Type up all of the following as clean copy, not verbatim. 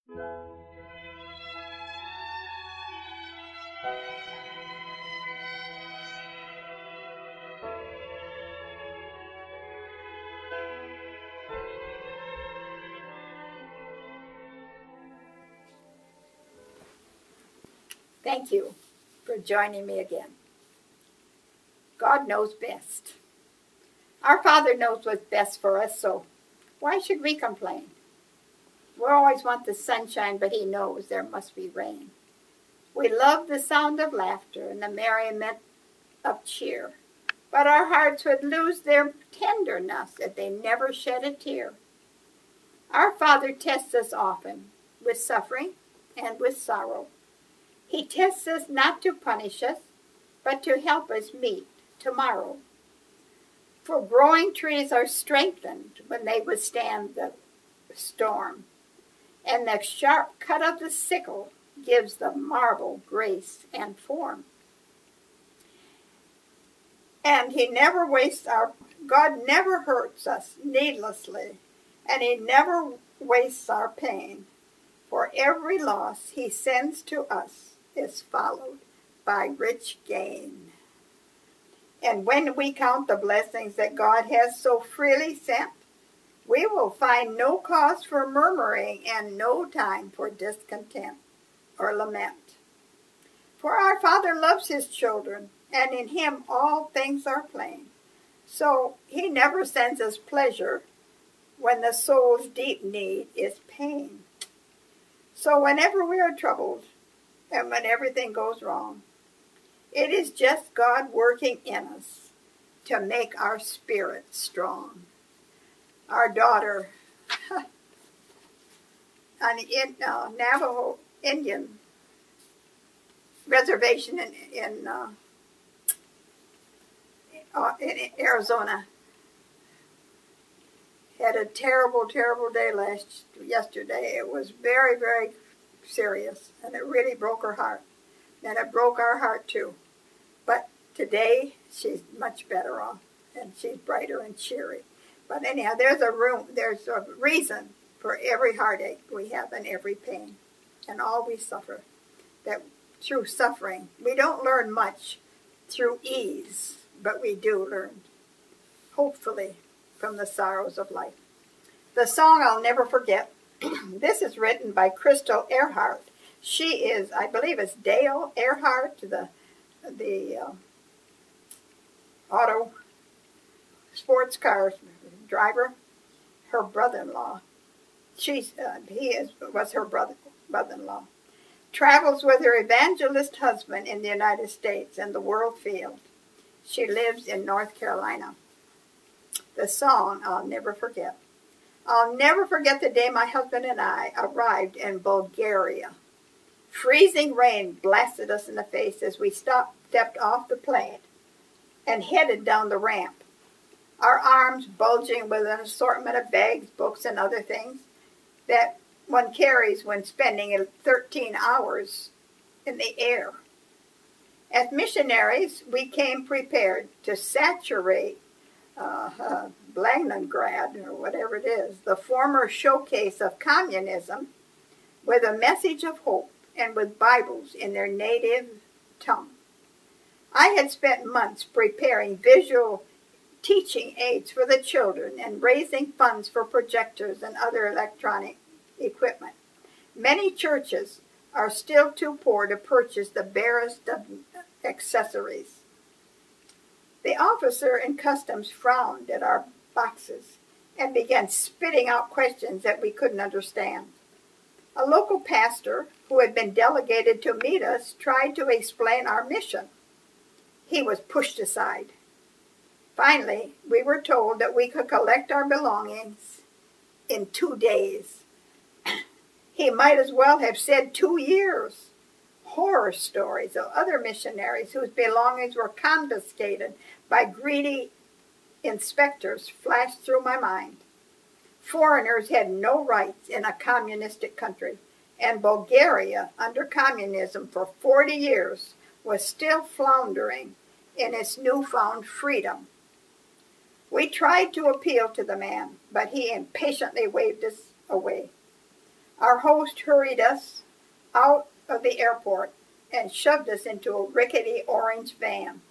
Thank you for joining me again. God knows best. Our Father knows what's best for us, so why should we complain? We always want the sunshine, but He knows there must be rain. We love the sound of laughter and the merriment of cheer, but our hearts would lose their tenderness if they never shed a tear. Our Father tests us often with suffering and with sorrow. He tests us not to punish us, but to help us meet tomorrow. For growing trees are strengthened when they withstand the storm, and the sharp cut of the sickle gives the marble grace and form. And God never hurts us needlessly, and He never wastes our pain. For every loss He sends to us is followed by rich gain. And when we count the blessings that God has so freely sent, we will find no cause for murmuring and no time for discontent or lament. For our Father loves His children, and in Him all things are plain. So He never sends us pleasure when the soul's deep need is pain. So whenever we are troubled and when everything goes wrong, it is just God working in us to make our spirit strong. Our daughter on the Navajo Indian reservation in Arizona had a terrible, terrible day yesterday. It was very, very serious, and it really broke her heart. And it broke our heart too. But today, she's much better off, and she's brighter and cheery. But anyhow, there's a reason for every heartache we have and every pain and all we suffer. That through suffering, we don't learn much through ease, but we do learn, hopefully, from the sorrows of life. The song I'll Never Forget, this is written by Crystal Earhart. She is, I believe it's Dale Earhart, the auto sports car driver, her brother-in-law. Was her brother-in-law. Travels with her evangelist husband in the United States and the world field. She lives in North Carolina. The song I'll never forget. I'll never forget the day my husband and I arrived in Bulgaria. Freezing rain blasted us in the face as we stepped off the plane and headed down the ramp. Our arms bulging with an assortment of bags, books, and other things that one carries when spending 13 hours in the air. As missionaries, we came prepared to saturate Leningrad, or whatever it is, the former showcase of communism, with a message of hope and with Bibles in their native tongue. I had spent months preparing visual teaching aids for the children and raising funds for projectors and other electronic equipment. Many churches are still too poor to purchase the barest of accessories. The officer in customs frowned at our boxes and began spitting out questions that we couldn't understand. A local pastor who had been delegated to meet us tried to explain our mission. He was pushed aside. Finally, we were told that we could collect our belongings in 2 days. He might as well have said 2 years. Horror stories of other missionaries whose belongings were confiscated by greedy inspectors flashed through my mind. Foreigners had no rights in a communistic country, and Bulgaria, under communism for 40 years, was still floundering in its newfound freedom. We tried to appeal to the man, but he impatiently waved us away. Our host hurried us out of the airport and shoved us into a rickety orange van.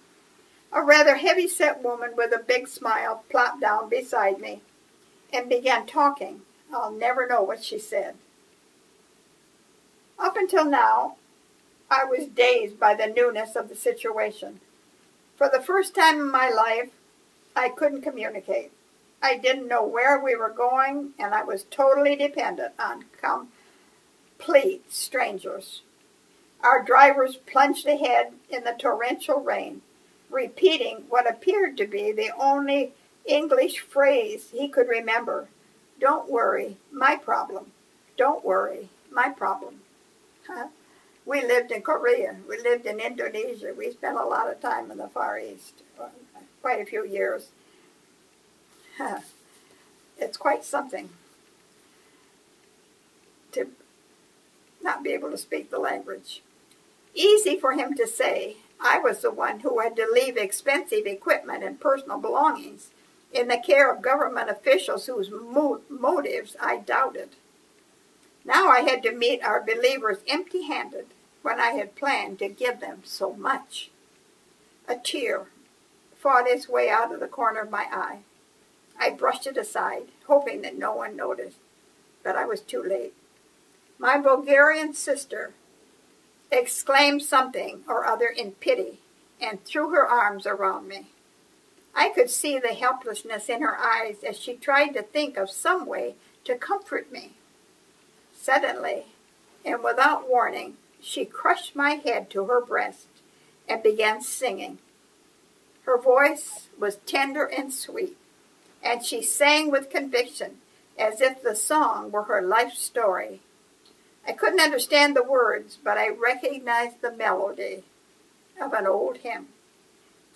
A rather heavy-set woman with a big smile plopped down beside me and began talking. I'll never know what she said. Up until now, I was dazed by the newness of the situation. For the first time in my life, I couldn't communicate. I didn't know where we were going, and I was totally dependent on complete strangers. Our drivers plunged ahead in the torrential rain, repeating what appeared to be the only English phrase he could remember. Don't worry, my problem. Don't worry, my problem. We lived in Korea. We lived in Indonesia. We spent a lot of time in the Far East, quite a few years. It's quite something to not be able to speak the language. Easy for him to say, I was the one who had to leave expensive equipment and personal belongings in the care of government officials whose motives I doubted. Now I had to meet our believers empty-handed when I had planned to give them so much. A tear fought its way out of the corner of my eye. I brushed it aside, hoping that no one noticed, but I was too late. My Bulgarian sister exclaimed something or other in pity and threw her arms around me. I could see the helplessness in her eyes as she tried to think of some way to comfort me. Suddenly, and without warning, she crushed my head to her breast and began singing. Her voice was tender and sweet, and she sang with conviction as if the song were her life story. I couldn't understand the words, but I recognized the melody of an old hymn.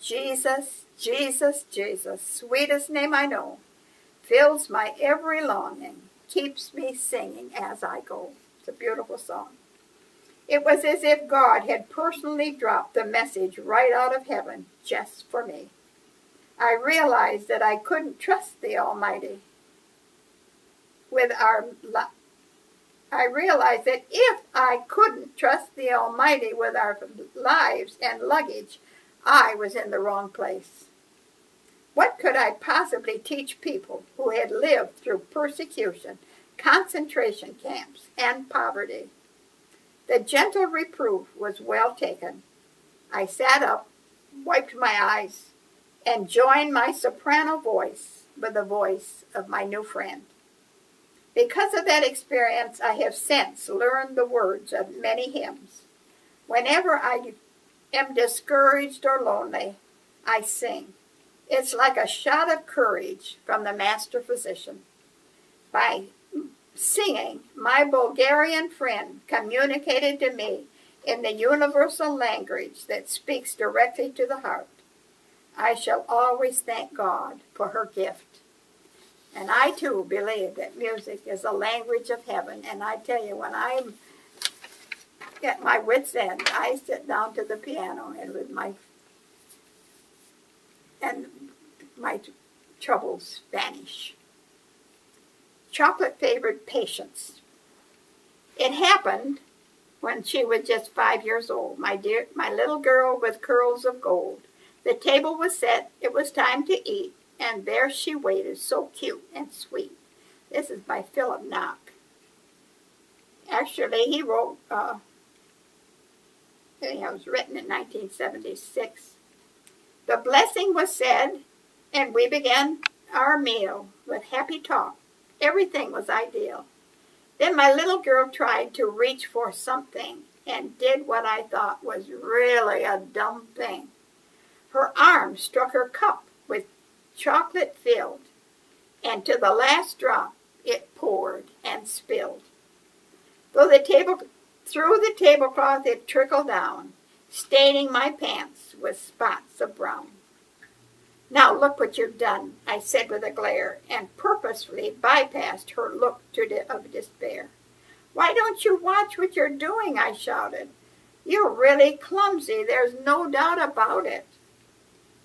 Jesus, Jesus, Jesus, sweetest name I know, fills my every longing, keeps me singing as I go. It's a beautiful song. It was as if God had personally dropped the message right out of heaven just for me. I realized that I couldn't trust the Almighty with I realized that if I couldn't trust the Almighty with our lives and luggage, I was in the wrong place. What could I possibly teach people who had lived through persecution, concentration camps, and poverty? The gentle reproof was well taken. I sat up, wiped my eyes, and joined my soprano voice with the voice of my new friend. Because of that experience, I have since learned the words of many hymns. Whenever I am discouraged or lonely, I sing. It's like a shot of courage from the master physician. By singing, my Bulgarian friend communicated to me in the universal language that speaks directly to the heart. I shall always thank God for her gift. And I too believe that music is a language of heaven. And I tell you, when I'm at my wit's end, I sit down to the piano and with my troubles vanish. Chocolate favored Patience. It happened when she was just 5 years old. My little girl with curls of gold. The table was set. It was time to eat. And there she waited, so cute and sweet. This is by Philip Nock. Actually, he wrote, it was written in 1976. The blessing was said, and we began our meal with happy talk. Everything was ideal. Then my little girl tried to reach for something and did what I thought was really a dumb thing. Her arm struck her cup with chocolate filled, and to the last drop it poured and spilled. Through the tablecloth it trickled down, staining my pants with spots of brown. Now look what you've done, I said with a glare, and purposefully bypassed her look of despair. Why don't you watch what you're doing, I shouted. You're really clumsy, there's no doubt about it.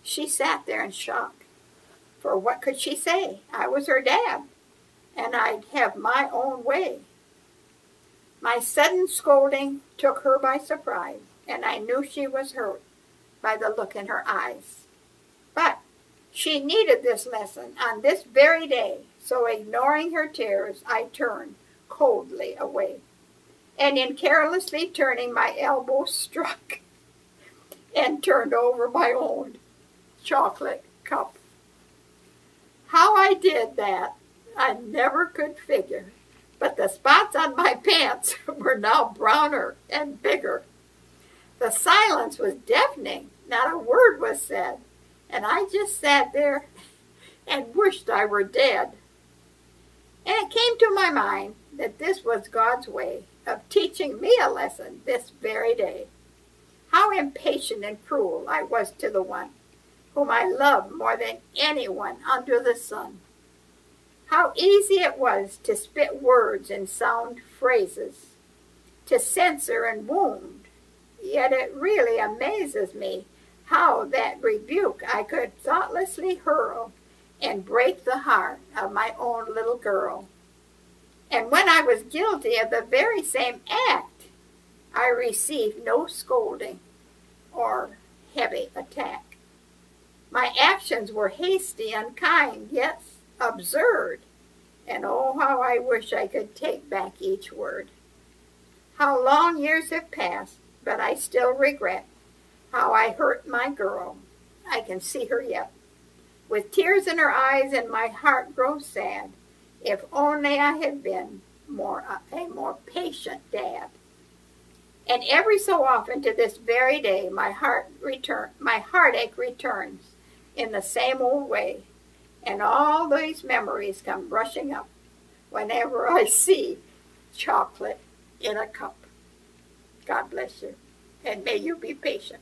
She sat there in shock. For what could she say? I was her dad, and I'd have my own way. My sudden scolding took her by surprise, and I knew she was hurt by the look in her eyes. But she needed this lesson on this very day, so ignoring her tears, I turned coldly away, and in carelessly turning my elbow struck and turned over my own chocolate cup. How I did that, I never could figure, but the spots on my pants were now browner and bigger. The silence was deafening, not a word was said, and I just sat there and wished I were dead. And it came to my mind that this was God's way of teaching me a lesson this very day. How impatient and cruel I was to the one whom I loved more than anyone under the sun. How easy it was to spit words and sound phrases, to censor and wound. Yet it really amazes me how that rebuke I could thoughtlessly hurl and break the heart of my own little girl. And when I was guilty of the very same act, I received no scolding or heavy attack. My actions were hasty, unkind, yes, absurd, and oh, how I wish I could take back each word. How long years have passed, but I still regret how I hurt my girl. I can see her yet, with tears in her eyes, and my heart grows sad. If only I had been a more patient dad. And every so often to this very day, my heartache returns in the same old way, and all these memories come rushing up whenever I see chocolate in a cup. God bless you, and may you be patient.